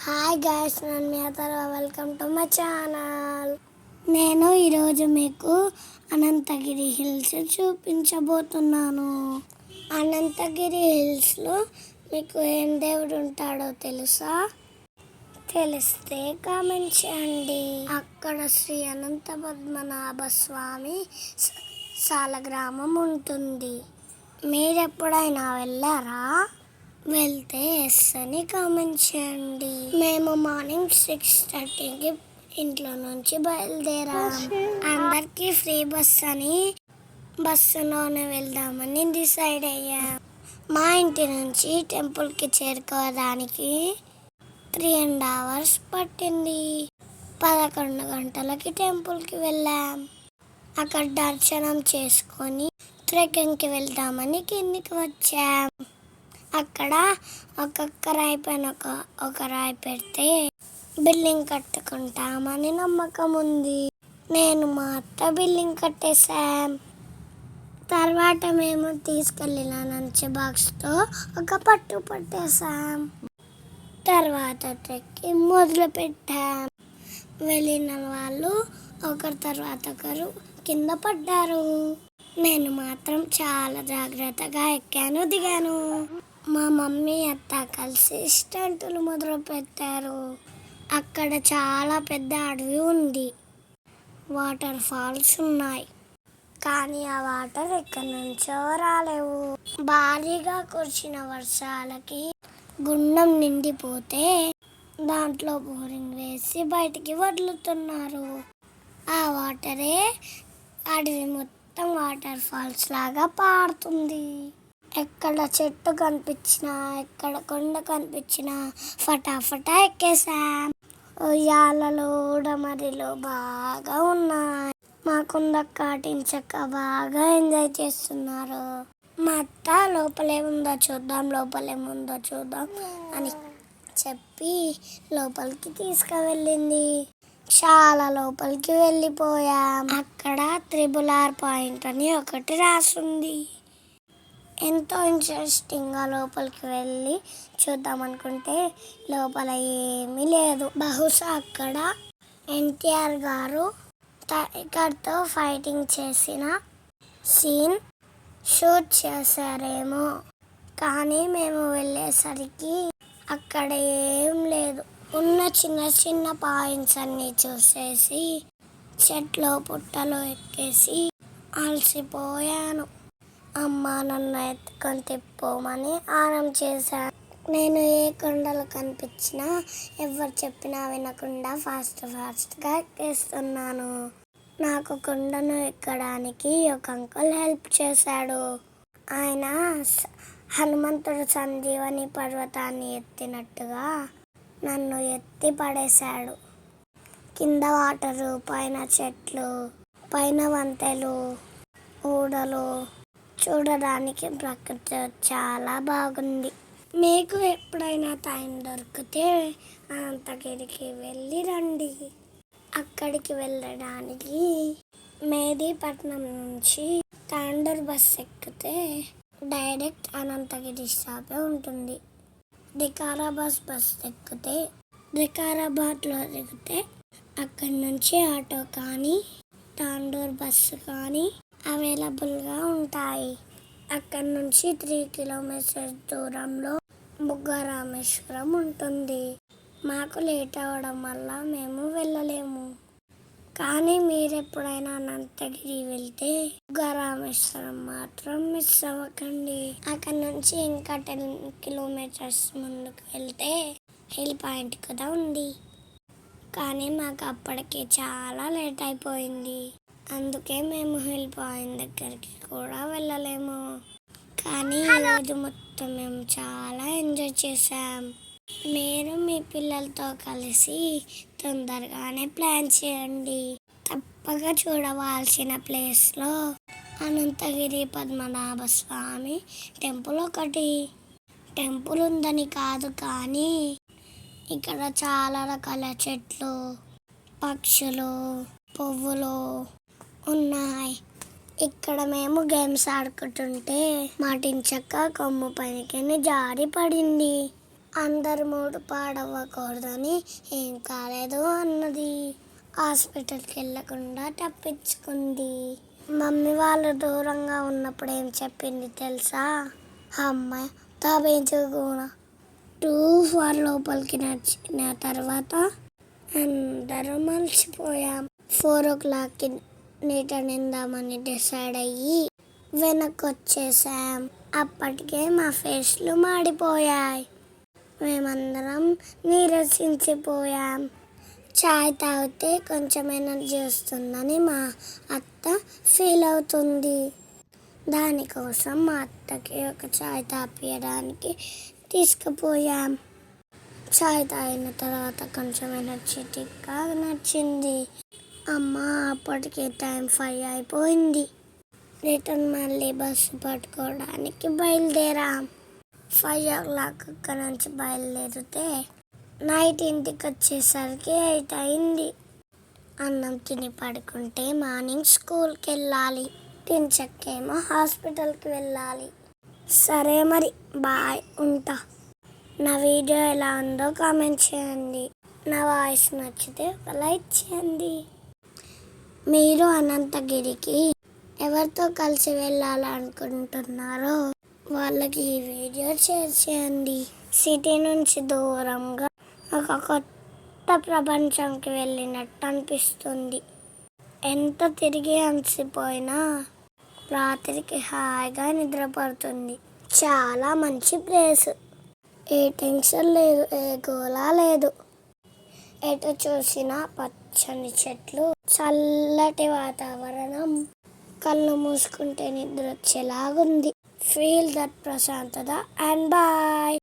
Hi guys, నేను మీ అతర. Welcome to my channel. నేను ఈరోజు మీకు అనంతగిరి హిల్స్ చూపించబోతున్నాను. అనంతగిరి హిల్స్లో మీకు ఏం దేవుడు ఉంటాడో తెలుసా? తెలిస్తే కామెంట్ చేయండి. అక్కడ శ్రీ అనంత పద్మనాభ స్వామి సాలగ్రామం ఉంటుంది. మీరెప్పుడైనా వెళ్ళారా? వెళ్తే ఎస్ అని కామెంట్ చేయండి. మేము మార్నింగ్ 6:30కి ఇంట్లో నుంచి బయలుదేరాం. అందరికీ ఫ్రీ బస్ అని బస్సులోనే వెళ్దామని డిసైడ్ అయ్యాం. మా ఇంటి నుంచి టెంపుల్కి చేరుకోవడానికి 3.5 hours పట్టింది. 11 గంటలకి టెంపుల్కి వెళ్ళాం. అక్కడ దర్శనం చేసుకొని ట్రెక్కింగ్కి వెళ్దామని కిందికి వచ్చాం. అక్కడ ఒక్కొక్క రాయి పైన ఒక రాయి పెడితే బిల్డింగ్ కట్టుకుంటామని నమ్మకం ఉంది. నేను మా అత్త బిల్డింగ్ కట్టేశాం. తర్వాత మేము తీసుకెళ్ళిన లంచ్ బాక్స్తో ఒక పట్టు పట్టేశాం. తర్వాత ట్రెక్కి మొదలు పెట్టాం. వెళ్ళిన వాళ్ళు ఒకరి తర్వాత ఒకరు కింద పడ్డారు. నేను మాత్రం చాలా జాగ్రత్తగా ఎక్కాను, దిగాను. మా మమ్మీ అత్త కలిసి స్టంటులు మొదలు పెట్టారు. అక్కడ చాలా పెద్ద అడవి ఉంది. వాటర్ ఫాల్స్ ఉన్నాయి, కానీ ఆ వాటర్ ఎక్కడి నుంచో రాలేవు. భారీగా కురిసిన వర్షాలకి గుండం నిండిపోతే దాంట్లో బోరింగ్ వేసి బయటికి వదులుతున్నారు. ఆ వాటరే అడవి మొత్తం వాటర్ ఫాల్స్ లాగా పారుతుంది. ఎక్కడ చెట్టు కనిపించినా, ఎక్కడ కొండ కనిపించినా ఫటాఫటా ఎక్కేసాం. ఉయ్యాలలో ఉడమరిలో బాగా ఉన్నాయి. మా కుంద కాటించక బాగా ఎంజాయ్ చేస్తున్నారు. మా అత్త లోపలేముందో చూద్దాం అని చెప్పి లోపలికి తీసుకువెళ్ళింది. చాలా లోపలికి వెళ్ళిపోయాం. అక్కడ RRR పాయింట్ అని ఒకటి రాసుంది. ఎంతో ఇంట్రెస్టింగ్గా లోపలికి వెళ్ళి చూద్దాం అనుకుంటే లోపల ఏమీ లేదు. బహుశా అక్కడ NTR గారు టైగర్తో ఫైటింగ్ చేసిన సీన్ షూట్ చేశారేమో. కానీ మేము వెళ్ళేసరికి అక్కడ ఏం లేదు. ఉన్న చిన్న చిన్న పాయింట్స్ అన్నీ చూసేసి చెట్లో పుట్టలో ఎక్కేసి అలసిపోయాను. అమ్మ నన్ను ఎత్తుకొని తిప్పమని ఆనం చేశాను. నేను ఏ కొండలు కనిపించినా ఎవరు చెప్పినా వినకుండా ఫాస్ట్గా ఎక్కేస్తున్నాను. నాకు కొండను ఎక్కడానికి ఒక అంకుల్ హెల్ప్ చేశాడు. ఆయన హనుమంతుడు సంజీవని పర్వతాన్ని ఎత్తినట్టుగా నన్ను ఎత్తి పడేశాడు. కింద వాటరు, పైన చెట్లు, పైన వంతెలు, ఊడలు, చూడడానికి ప్రకృతి చాలా బాగుంది. మీకు ఎప్పుడైనా టైం దొరికితే అనంతగిరికి వెళ్ళి రండి. అక్కడికి వెళ్ళడానికి మేదీపట్నం నుంచి తాండూర్ బస్ ఎక్కితే డైరెక్ట్ అనంతగిరి స్టాపే ఉంటుంది. వికారాబాద్ బస్ ఎక్కితే వికారాబాద్లో దిగితే అక్కడి నుంచి ఆటో కానీ తాండూర్ బస్సు కానీ అవైలబుల్గా ఉంటాయి. అక్కడి నుంచి 3 kilometers దూరంలో బుగ్గరామేశ్వరం ఉంటుంది. మాకు లేట్ అవ్వడం వల్ల మేము వెళ్ళలేము. కానీ మీరు ఎప్పుడైనా అనంతగిరి వెళ్తే బుగ్గరామేశ్వరం మాత్రం మిస్ అవ్వకండి. అక్కడి నుంచి ఇంకా 10 kilometers ముందుకు వెళ్తే హిల్ పాయింట్ కూడా ఉంది. కానీ మాకు అప్పటికి చాలా లేట్ అయిపోయింది. అందుకే మేము హిల్ పాయింట్ దగ్గరికి కూడా వెళ్ళలేము. కానీ ఈరోజు మొత్తం మేము చాలా ఎంజాయ్ చేసాం. మీరు మీ పిల్లలతో కలిసి తొందరగానే ప్లాన్ చేయండి. తప్పగా చూడవలసిన ప్లేస్లో అనంతగిరి పద్మనాభ స్వామి టెంపుల్ ఒకటి. టెంపుల్ ఉందని కాదు, కానీ ఇక్కడ చాలా రకాల చెట్లు, పక్షులు, పువ్వులు ఉన్నాయి. ఇక్కడ మేము గేమ్స్ ఆడుకుంటుంటే మాటించక్క కొమ్ము పైకి జారి పడింది. అందరు మూడు పాడవ్వకూడదని ఏం కాలేదు అన్నది. హాస్పిటల్కి వెళ్ళకుండా తప్పించుకుంది. మమ్మీ వాళ్ళు దూరంగా ఉన్నప్పుడు ఏం చెప్పింది తెలుసా? అమ్మాయి తాబేజుగుణ 2 4 లోపలికి నడిచిన తర్వాత అందరూ మర్చిపోయాం. 4 o'clockకి నీట నిందామని డిసైడ్ అయ్యి వెనక్కి వచ్చేసాం. అప్పటికే మా ఫేస్లు మాడిపోయాయి. మేమందరం నీరసించిపోయాం. చాయ్ తాగితే కొంచెం ఎనర్జీ వస్తుందని మా అత్త ఫీల్ అవుతుంది. దానికోసం మా అత్తకి ఒక చాయ్ తాపించడానికి తీసుకుపోయాం. చాయ్ తాగిన తర్వాత కొంచెం ఎనర్జెటిక్గా నచ్చింది. అమ్మ అప్పటికే టైం 5 అయిపోయింది. రిటర్న్ మళ్ళీ బస్సు పట్టుకోవడానికి బయలుదేరాం. 5 o'clock అక్కడి నుంచి బయలుదేరితే నైట్ ఇంటికి వచ్చేసరికి 8 అయింది. అన్నం తిని పడుకుంటే మార్నింగ్ స్కూల్కి వెళ్ళాలి. తినచక్కేమో హాస్పిటల్కి వెళ్ళాలి. సరే మరి బాయ్, ఉంటా. నా వీడియో ఎలా ఉందో కామెంట్ చేయండి. నా వాయిస్ నచ్చితే ఒక లైక్ చేయండి. మీరు అనంతగిరికి ఎవరితో కలిసి వెళ్ళాలనుకుంటున్నారో వాళ్ళకి ఈ వీడియో షేర్ చేయండి. సిటీ నుంచి దూరంగా ఒక కొత్త ప్రపంచంకి వెళ్ళినట్టు అనిపిస్తుంది. ఎంత తిరిగి అలసిపోయినా రాత్రికి హాయిగా నిద్రపడుతుంది. చాలా మంచి ప్లేస్. ఏ టెన్షన్ లేదు, ఏ గోలా లేదు. ఎటు చూసినా పచ్చని చెట్లు, చల్లటి వాతావరణం. కళ్ళు మూసుకుంటే నిద్ర వచ్చేలాగుంది. ఫీల్ దట్ ప్రశాంతత అండ్ బాయ్.